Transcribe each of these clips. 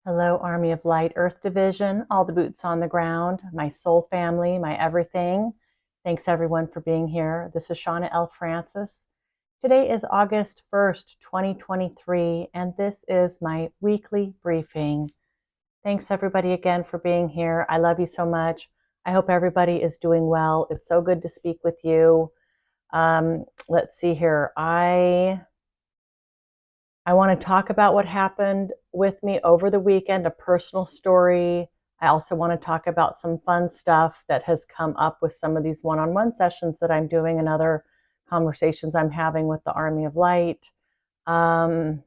Hello, Army of Light Earth Division, all the boots on the ground, my soul family, my everything. Thanks everyone for being here. This is Shawna L. Francis. Today is August 1st, 2023, and this is my weekly briefing. Thanks everybody again for being here. I love you so much. I hope everybody is doing well. It's so good to speak with you. Let's see here. I want to talk about what happened with me over the weekend, a personal story. I also want to talk about some fun stuff that has come up with some of these one-on-one sessions that I'm doing and other conversations I'm having with the Army of Light. And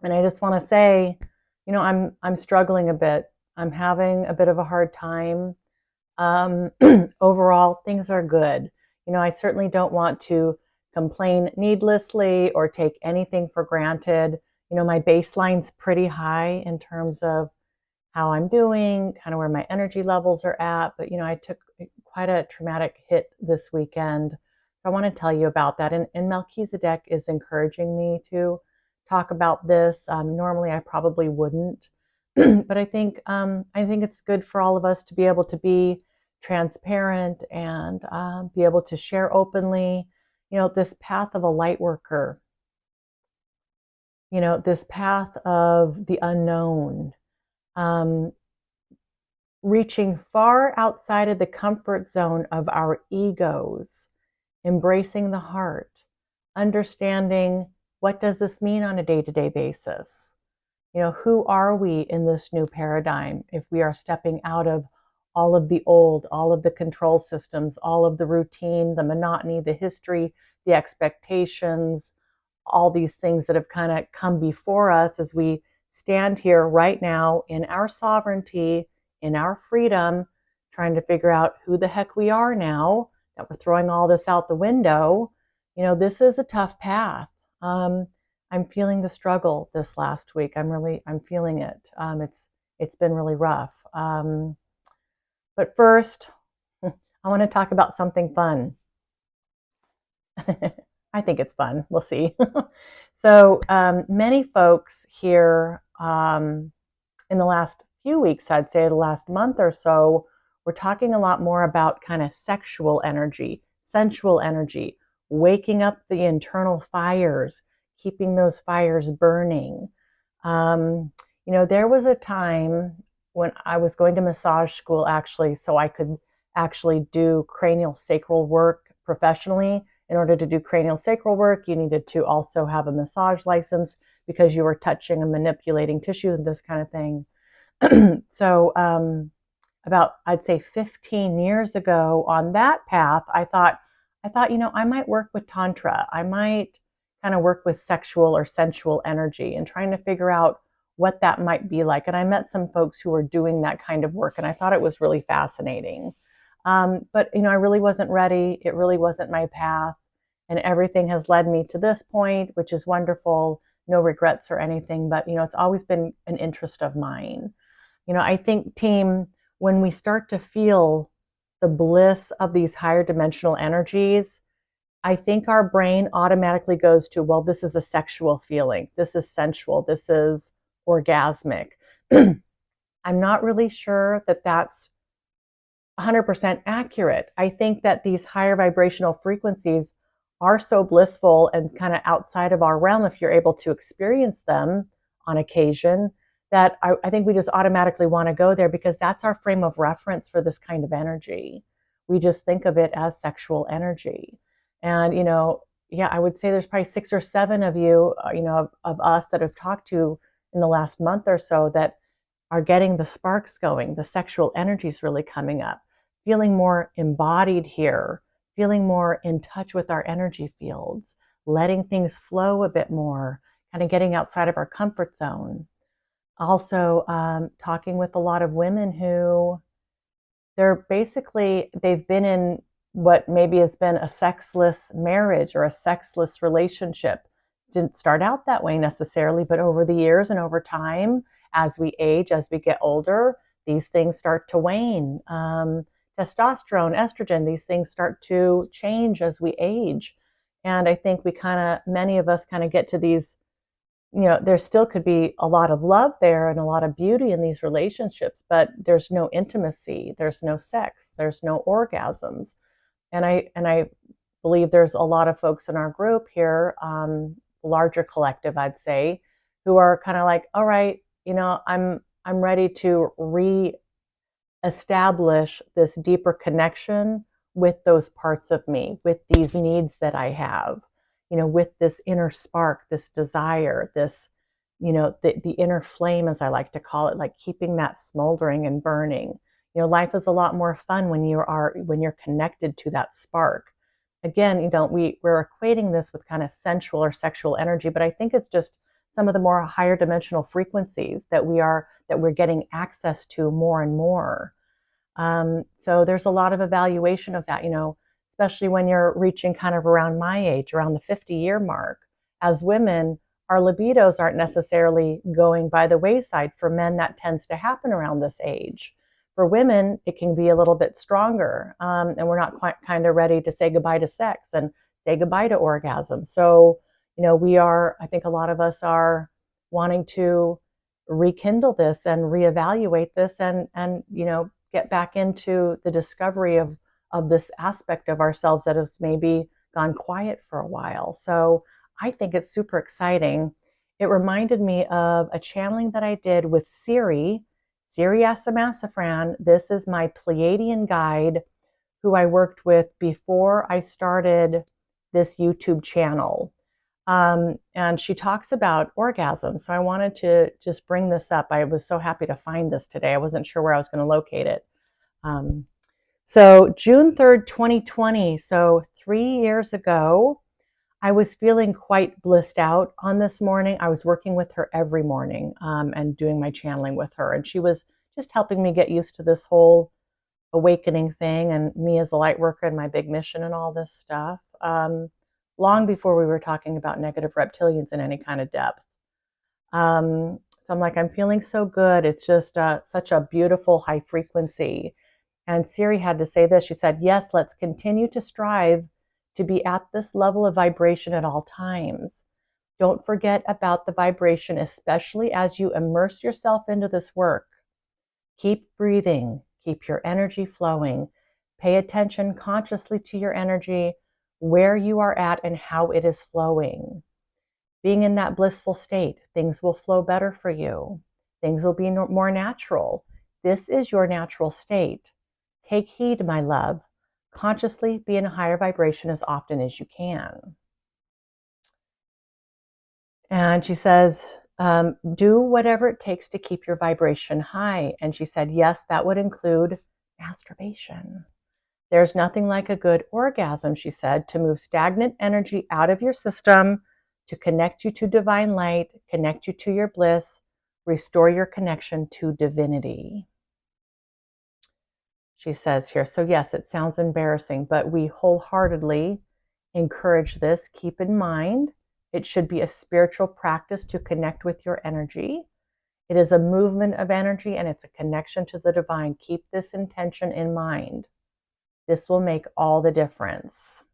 I just want to say, I'm struggling a bit. I'm having a bit of a hard time. Overall, things are good. I certainly don't want to complain needlessly or take anything for granted. My baseline's pretty high in terms of how I'm doing, kind of where my energy levels are at. But, I took quite a traumatic hit this weekend. So I want to tell you about that. And Melchizedek is encouraging me to talk about this. Normally, I probably wouldn't. But I think it's good for all of us to be able to be transparent and be able to share openly. This path of a light worker, this path of the unknown, um, reaching far outside of the comfort zone of our egos, embracing the heart, understanding what does this mean on a day-to-day basis. Who are we in this new paradigm if we are stepping out of all of the old, all of the control systems, all of the routine, the monotony, the history, the expectations, all these things that have kind of come before us as we stand here right now in our sovereignty, in our freedom, trying to figure out who the heck we are now that we're throwing all this out the window. This is a tough path. I'm feeling the struggle this last week. I'm feeling it. It's been really rough. But first, I want to talk about something fun. I think it's fun. We'll see. So many folks here in the last few weeks, I'd say the last month or so, we're talking a lot more about kind of sexual energy, sensual energy, waking up the internal fires, keeping those fires burning. There was a time when I was going to massage school actually, so I could actually do cranial sacral work professionally. In order to do cranial sacral work, you needed to also have a massage license because you were touching and manipulating tissues and this kind of thing. So about, I'd say 15 years ago on that path, I thought, I might work with Tantra. I might kind of work with sexual or sensual energy and trying to figure out what that might be like. And I met some folks who were doing that kind of work, and I thought it was really fascinating. But I really wasn't ready. It really wasn't my path. And everything has led me to this point, which is wonderful. No regrets or anything, but it's always been an interest of mine. I think, team, when we start to feel the bliss of these higher dimensional energies, I think our brain automatically goes to, well, this is a sexual feeling. This is sensual. This is orgasmic. I'm not really sure that that's 100% accurate. I think that these higher vibrational frequencies are so blissful and kind of outside of our realm if you're able to experience them on occasion, that I think we just automatically want to go there because that's our frame of reference for this kind of energy. We just think of it as sexual energy. And, yeah, I would say there's probably 6 or 7 of you, of us that have talked to in the last month or so that are getting the sparks going. The sexual energy is really coming up, feeling more embodied here, feeling more in touch with our energy fields, letting things flow a bit more, kind of getting outside of our comfort zone. Also, talking with a lot of women who they've been in what maybe has been a sexless marriage or a sexless relationship. Didn't start out that way necessarily, but over the years and over time, as we age, as we get older, these things start to wane. Testosterone, estrogen, these things start to change as we age. And I think many of us kind of get to these there still could be a lot of love there and a lot of beauty in these relationships, but there's no intimacy, there's no sex, there's no orgasms. And I believe there's a lot of folks in our group here, larger collective, I'd say, who are kind of like, all right, I'm ready to establish this deeper connection with those parts of me, with these needs that I have, with this inner spark, this desire, this, the inner flame, as I like to call it, like keeping that smoldering and burning. Life is a lot more fun when you're connected to that spark. Again, we're equating this with kind of sensual or sexual energy, but I think it's just some of the more higher dimensional frequencies that we're getting access to more and more. So there's a lot of evaluation of that, especially when you're reaching kind of around my age, around the 50-year mark. As women, our libidos aren't necessarily going by the wayside. For men, that tends to happen around this age. For women, it can be a little bit stronger, and we're not quite kind of ready to say goodbye to sex and say goodbye to orgasm. So, I think a lot of us are wanting to rekindle this and reevaluate this and get back into the discovery of this aspect of ourselves that has maybe gone quiet for a while. So I think it's super exciting. It reminded me of a channeling that I did with Siri Asamasafran. This is my Pleiadian guide who I worked with before I started this YouTube channel. And she talks about orgasm. So I wanted to just bring this up. I was so happy to find this today. I wasn't sure where I was going to locate it. So June 3rd, 2020, so 3 years ago, I was feeling quite blissed out on this morning. I was working with her every morning and doing my channeling with her. And she was just helping me get used to this whole awakening thing and me as a light worker and my big mission and all this stuff. Long before we were talking about negative reptilians in any kind of depth. So I'm like, I'm feeling so good. It's just such a beautiful high frequency. And Siri had to say this. She said, yes, let's continue to strive to be at this level of vibration at all times. Don't forget about the vibration, especially as you immerse yourself into this work. Keep breathing. Keep your energy flowing. Pay attention consciously to your energy, where you are at and how it is flowing. Being in that blissful state, things will flow better for you. Things will be more natural. This is your natural state. Take heed, my love. Consciously be in a higher vibration as often as you can. And she says, do whatever it takes to keep your vibration high. And she said, yes, that would include masturbation. There's nothing like a good orgasm, she said, to move stagnant energy out of your system, to connect you to divine light, connect you to your bliss, restore your connection to divinity. She says here, so yes, it sounds embarrassing, but we wholeheartedly encourage this. Keep in mind, it should be a spiritual practice to connect with your energy. It is a movement of energy and it's a connection to the divine. Keep this intention in mind. This will make all the difference.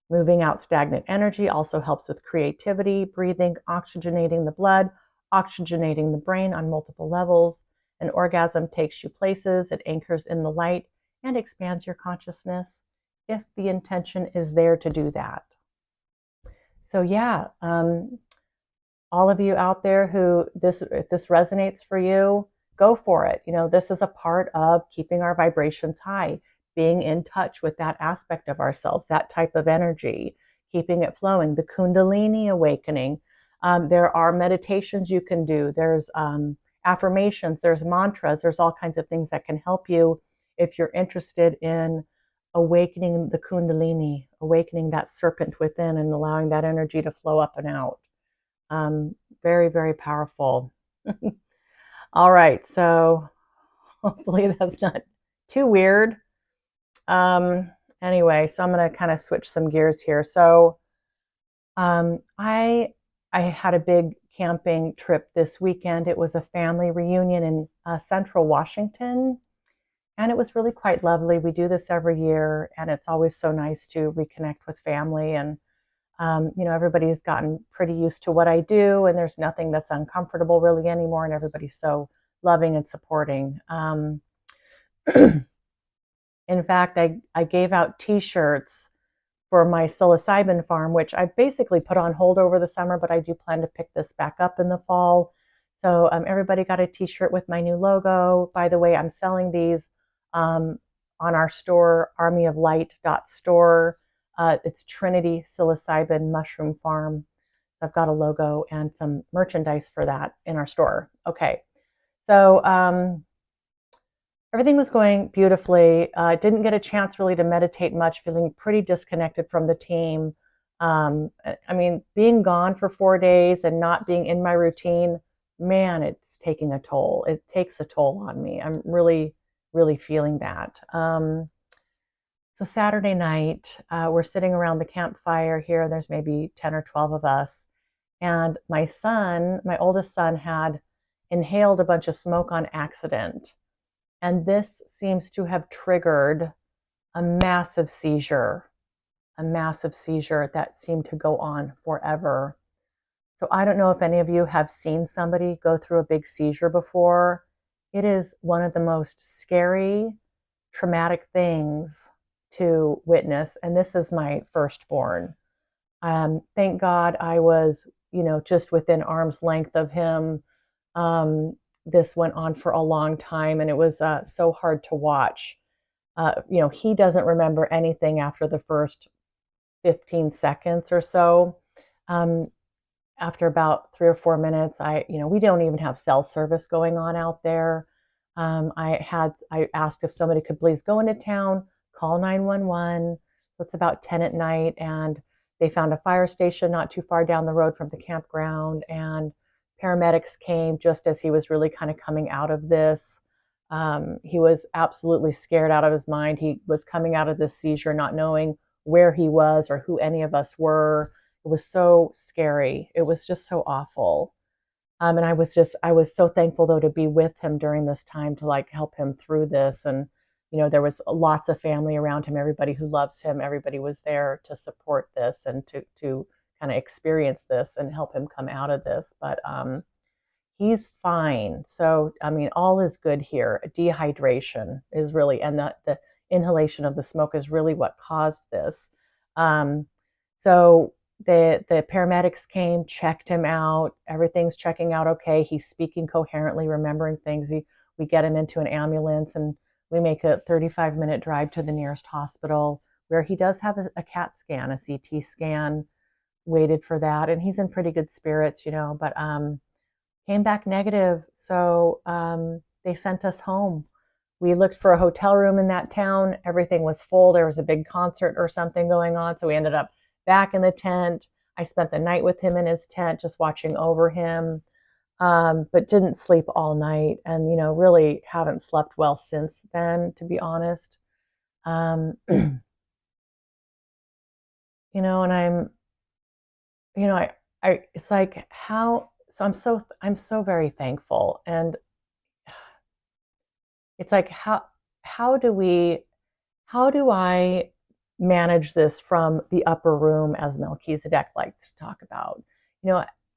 Moving out stagnant energy also helps with creativity, breathing, oxygenating the blood, oxygenating the brain on multiple levels. An orgasm takes you places, it anchors in the light, and expands your consciousness if the intention is there to do that. So yeah, all of you out there if this resonates for you, go for it. This is a part of keeping our vibrations high, being in touch with that aspect of ourselves, that type of energy, keeping it flowing, the Kundalini awakening. There are meditations you can do. There's affirmations, there's mantras, there's all kinds of things that can help you if you're interested in awakening the Kundalini, awakening that serpent within and allowing that energy to flow up and out. Very, very powerful. All right, so hopefully that's not too weird. Anyway, so I'm going to kind of switch some gears here. So I had a big camping trip this weekend. It was a family reunion in Central Washington, and it was really quite lovely. We do this every year, and it's always so nice to reconnect with family. And Everybody's gotten pretty used to what I do, and there's nothing that's uncomfortable really anymore, and everybody's so loving and supporting. In fact, I gave out T-shirts for my psilocybin farm, which I basically put on hold over the summer, but I do plan to pick this back up in the fall. So everybody got a T-shirt with my new logo. By the way, I'm selling these on our store, armyoflight.store. It's Trinity Psilocybin Mushroom Farm. So I've got a logo and some merchandise for that in our store. Okay, so everything was going beautifully. I didn't get a chance really to meditate much, feeling pretty disconnected from the team. Being gone for 4 days and not being in my routine, man, it's taking a toll. It takes a toll on me. I'm really, really feeling that. So Saturday night, we're sitting around the campfire here. There's maybe 10 or 12 of us. And my oldest son, had inhaled a bunch of smoke on accident. And this seems to have triggered a massive seizure that seemed to go on forever. So I don't know if any of you have seen somebody go through a big seizure before. It is one of the most scary, traumatic things to witness. And this is my firstborn. Thank God I was, just within arm's length of him. This went on for a long time, and it was so hard to watch. He doesn't remember anything after the first 15 seconds or so. After about 3 or 4 minutes, we don't even have cell service going on out there. I asked if somebody could please go into town, call 911. So it's about 10 at night, and they found a fire station not too far down the road from the campground, and paramedics came just as he was really kind of coming out of this. He was absolutely scared out of his mind. He was coming out of this seizure not knowing where he was or who any of us were. It was so scary. It was just so awful. And I was so thankful though to be with him during this time to like help him through this. And, there was lots of family around him, everybody who loves him, everybody was there to support this and to kind of experience this and help him come out of this. But he's fine. So, all is good here. Dehydration is really, and the inhalation of the smoke is really what caused this. So the paramedics came, checked him out. Everything's checking out okay. He's speaking coherently, remembering things. We get him into an ambulance, and we make a 35-minute drive to the nearest hospital where he does have a CAT scan, a CT scan. Waited for that, and he's in pretty good spirits, but came back negative. So they sent us home. We looked for a hotel room in that town. Everything was full. There was a big concert or something going on. So we ended up back in the tent. I spent the night with him in his tent, just watching over him, but didn't sleep all night, and, really haven't slept well since then, to be honest. And I'm, it's like how, so I'm so very thankful. And it's like, how do I manage this from the upper room, as Melchizedek likes to talk about,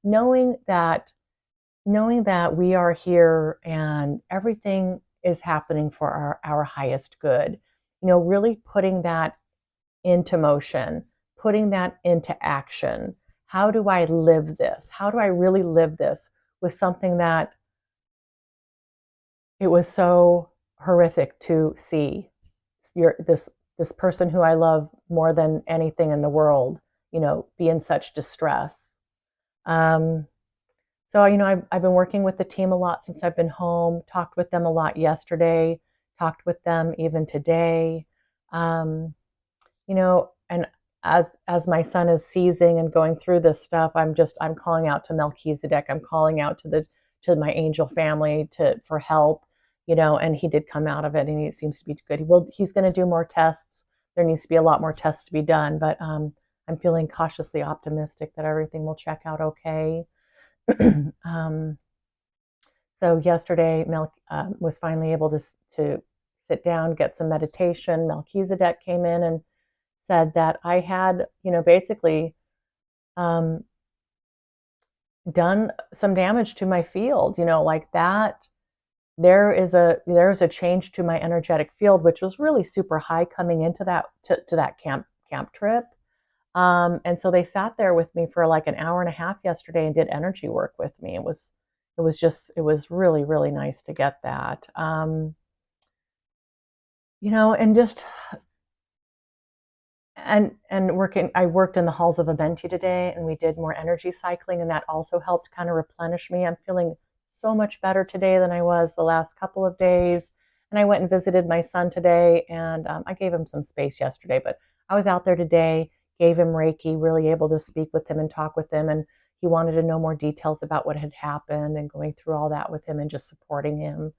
knowing that we are here and everything is happening for our highest good, really putting that into motion, putting that into action. How do I live this? How do I really live this with something that it was so horrific to see this person who I love more than anything in the world, be in such distress. So, I've been working with the team a lot since I've been home, talked with them a lot yesterday, talked with them even today. And as my son is seizing and going through this stuff, I'm calling out to Melchizedek. I'm calling out to my angel family for help, and he did come out of it, and he seems to be good. He's going to do more tests. There needs to be a lot more tests to be done, but I'm feeling cautiously optimistic that everything will check out okay. So yesterday, Mel was finally able to sit down, get some meditation. Melchizedek came in and said that I had, basically done some damage to my field, like that. There's a change to my energetic field, which was really super high coming into that camp trip. And so they sat there with me for like an hour and a half yesterday and did energy work with me. It was really, really nice to get that. And just I worked in the halls of Amenti today, and we did more energy cycling, and that also helped kind of replenish me. I'm feeling so much better today than I was the last couple of days. And I went and visited my son today, and I gave him some space yesterday, but I was out there today, gave him Reiki, really able to speak with him and talk with him, and he wanted to know more details about what had happened, and going through all that with him and just supporting him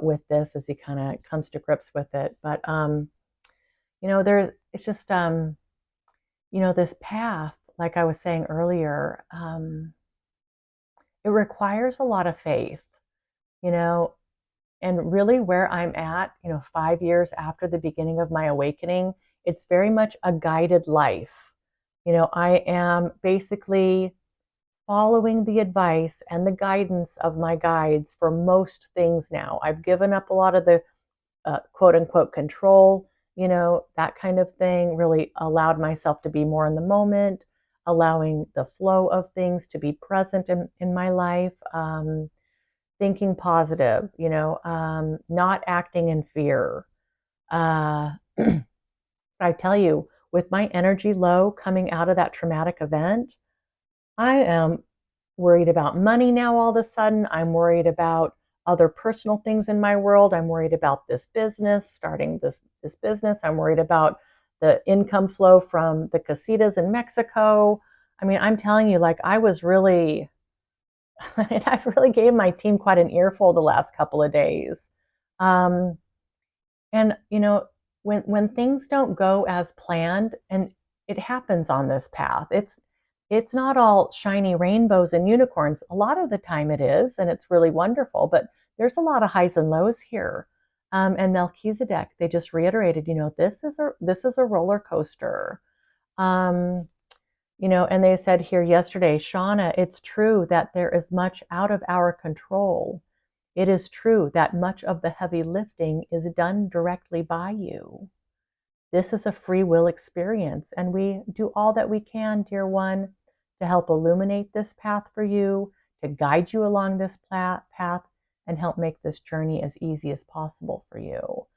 with this as he kind of comes to grips with it. But it's just this path, like I was saying earlier, it requires a lot of faith, you know, and really where I'm at, 5 years after the beginning of my awakening, it's very much a guided life. I am basically following the advice and the guidance of my guides for most things now. I've given up a lot of the quote unquote control, that kind of thing, really allowed myself to be more in the moment, allowing the flow of things to be present in my life, thinking positive, not acting in fear. But I tell you, with my energy low coming out of that traumatic event, I am worried about money now all of a sudden. I'm worried about other personal things in my world. I'm worried about this business, starting this business. I'm worried about the income flow from the casitas in Mexico. I mean, I'm telling you, like I was really, I've really gave my team quite an earful the last couple of days. Um, and when things don't go as planned, and it happens on this path, it's not all shiny rainbows and unicorns. A lot of the time it is, and it's really wonderful, but there's a lot of highs and lows here. And Melchizedek, they just reiterated, this is a roller coaster. And they said here yesterday, Shawna, it's true that there is much out of our control. It is true that much of the heavy lifting is done directly by you. This is a free will experience, and we do all that we can, dear one, to help illuminate this path for you, to guide you along this path, and help make this journey as easy as possible for you.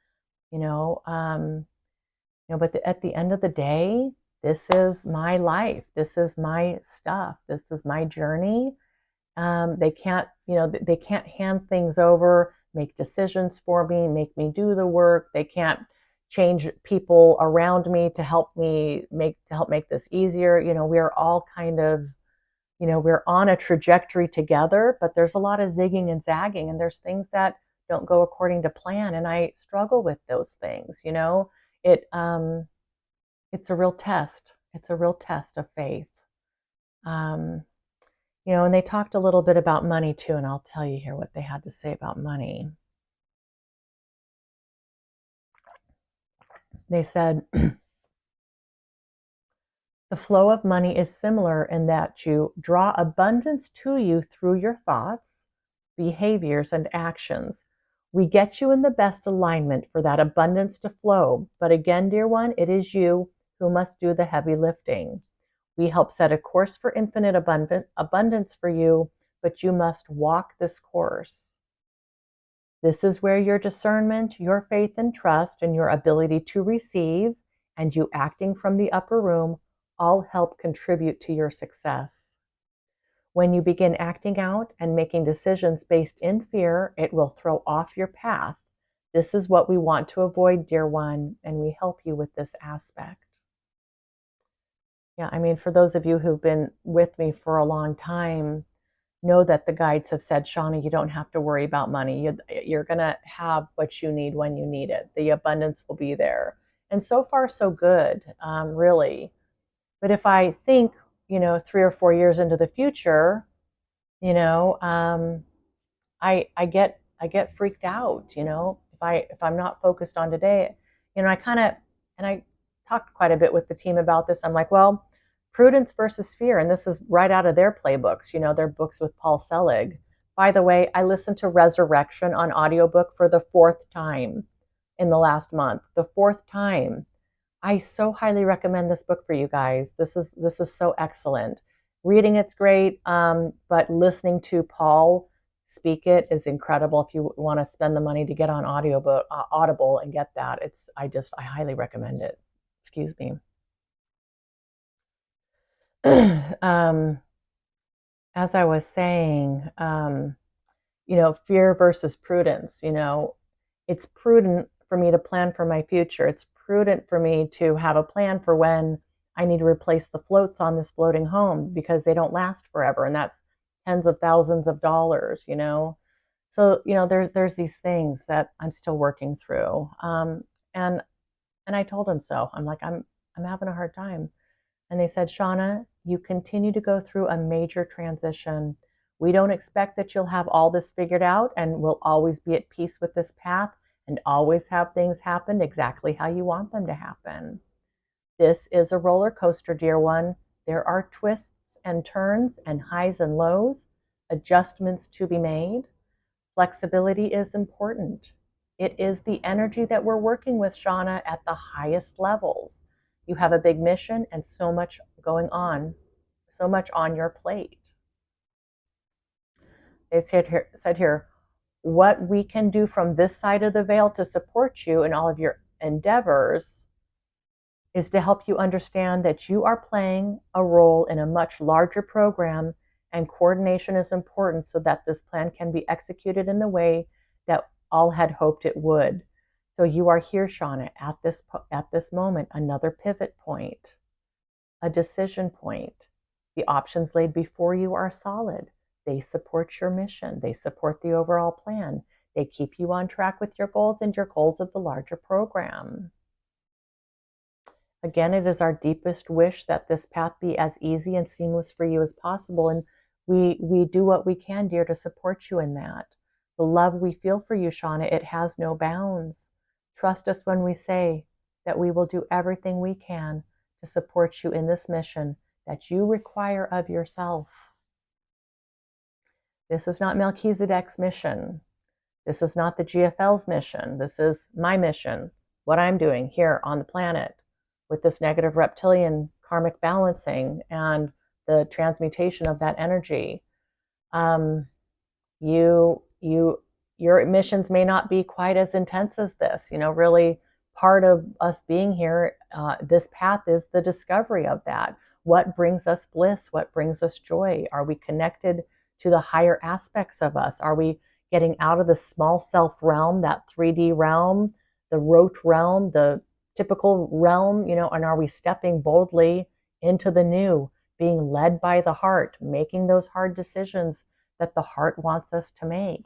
But at the end of the day, this is my life. This is my stuff. This is my journey. They can't hand things over, make decisions for me, make me do the work. They can't change people around me to help make this easier. We're all kind of, we're on a trajectory together, but there's a lot of zigging and zagging, and there's things that don't go according to plan, and I struggle with those things. It's a real test. It's a real test of faith. And they talked a little bit about money too, and I'll tell you here what they had to say about money. They said, the flow of money is similar in that you draw abundance to you through your thoughts, behaviors, and actions. We get you in the best alignment for that abundance to flow. But again, dear one, it is you who must do the heavy lifting. We help set a course for infinite abundance for you, but you must walk this course. This is where your discernment, your faith and trust, and your ability to receive, and you acting from the upper room all help contribute to your success. When you begin acting out and making decisions based in fear, it will throw off your path. This is what we want to avoid, dear one, and we help you with this aspect. Yeah, I mean, for those of you who've been with me for a long time, know that the guides have said, Shawna, you don't have to worry about money. You're going to have what you need when you need it. The abundance will be there. And so far, so good, really. But if I think, 3 or 4 years into the future, I get freaked out, if I'm not focused on today, I talked quite a bit with the team about this. I'm like, well, Prudence versus fear. And this is right out of their playbooks, their books with Paul Selig. By the way, I listened to Resurrection on audiobook for the fourth time in the last month. The fourth time. I so highly recommend this book for you guys. This is so excellent. Reading it's great, but listening to Paul speak it is incredible. If you want to spend the money to get on audiobook, Audible and get that, I highly recommend it. Excuse me. As I was saying, fear versus prudence. It's prudent for me to plan for my future. It's prudent for me to have a plan for when I need to replace the floats on this floating home because they don't last forever, and that's tens of thousands of dollars. So there's these things that I'm still working through, and I told him so. I'm like, I'm having a hard time. And they said, Shawna, you continue to go through a major transition. We don't expect that you'll have all this figured out and will always be at peace with this path and always have things happen exactly how you want them to happen. This is a roller coaster, dear one. There are twists and turns and highs and lows, adjustments to be made. Flexibility is important. It is the energy that we're working with, Shawna, at the highest levels. You have a big mission and so much going on, so much on your plate. It said here, what we can do from this side of the veil to support you in all of your endeavors is to help you understand that you are playing a role in a much larger program, and coordination is important so that this plan can be executed in the way that all had hoped it would. So you are here, Shawna, at this moment, another pivot point, a decision point. The options laid before you are solid. They support your mission. They support the overall plan. They keep you on track with your goals and your goals of the larger program. Again, it is our deepest wish that this path be as easy and seamless for you as possible. And we do what we can, dear, to support you in that. The love we feel for you, Shawna, it has no bounds. Trust us when we say that we will do everything we can to support you in this mission that you require of yourself. This is not Melchizedek's mission. This is not the GFL's mission. This is my mission, what I'm doing here on the planet with this negative reptilian karmic balancing and the transmutation of that energy. Your missions may not be quite as intense as this. Really part of us being here, this path is the discovery of that. What brings us bliss? What brings us joy? Are we connected to the higher aspects of us? Are we getting out of the small self realm, that 3D realm, the rote realm, the typical realm, and are we stepping boldly into the new, being led by the heart, making those hard decisions that the heart wants us to make?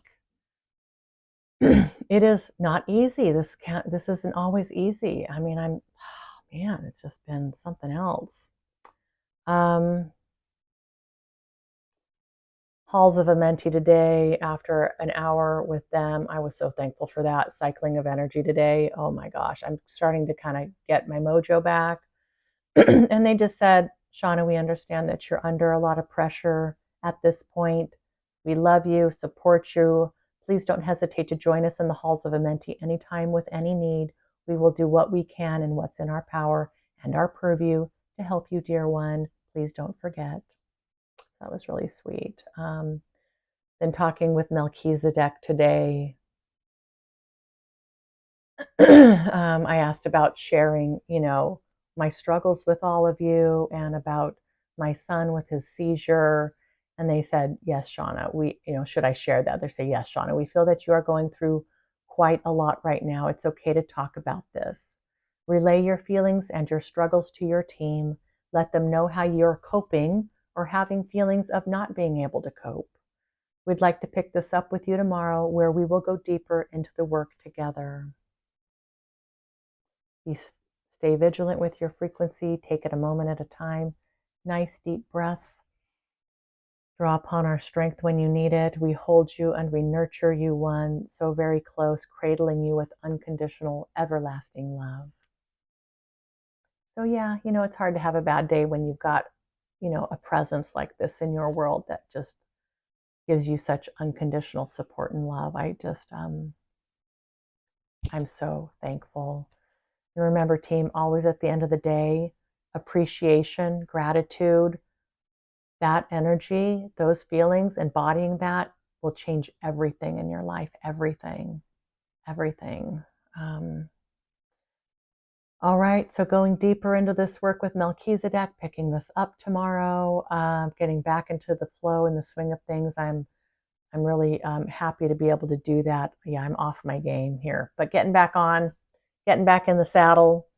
It is not easy. This isn't always easy. I mean, it's just been something else. Halls of Amenti today, after an hour with them, I was so thankful for that cycling of energy today. Oh my gosh, I'm starting to kind of get my mojo back. And they just said, Shawna, we understand that you're under a lot of pressure at this point. We love you, support you. Please don't hesitate to join us in the Halls of Amenti anytime with any need. We will do what we can and what's in our power and our purview to help you, dear one. Please don't forget. That was really sweet. Then talking with Melchizedek today, I asked about sharing, my struggles with all of you and about my son with his seizure. And they said, yes, Shawna, should I share that? They say, yes, Shawna, we feel that you are going through quite a lot right now. It's okay to talk about this. Relay your feelings and your struggles to your team. Let them know how you're coping or having feelings of not being able to cope. We'd like to pick this up with you tomorrow, where we will go deeper into the work together. You stay vigilant with your frequency. Take it a moment at a time. Nice deep breaths. Draw upon our strength when you need it. We hold you and we nurture you, one, so very close, cradling you with unconditional, everlasting love. So yeah, it's hard to have a bad day when you've got a presence like this in your world that just gives you such unconditional support and love. I'm so thankful. And remember, team, always at the end of the day, appreciation, gratitude, that energy, those feelings, embodying that will change everything in your life. Everything, everything. All right, so going deeper into this work with Melchizedek, picking this up tomorrow, getting back into the flow and the swing of things. I'm really happy to be able to do that. Yeah, I'm off my game here, but getting back in the saddle.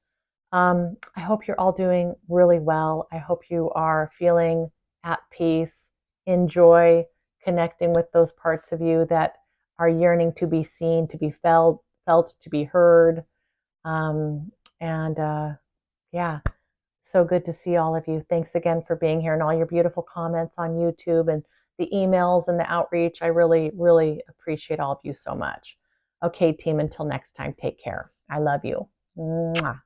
I hope you're all doing really well. I hope you are feeling at peace, enjoy connecting with those parts of you that are yearning to be seen, to be felt, to be heard. And yeah, so good to see all of you. Thanks again for being here and all your beautiful comments on YouTube and the emails and the outreach. I really, really appreciate all of you so much. Okay, team, until next time, take care. I love you. Mwah.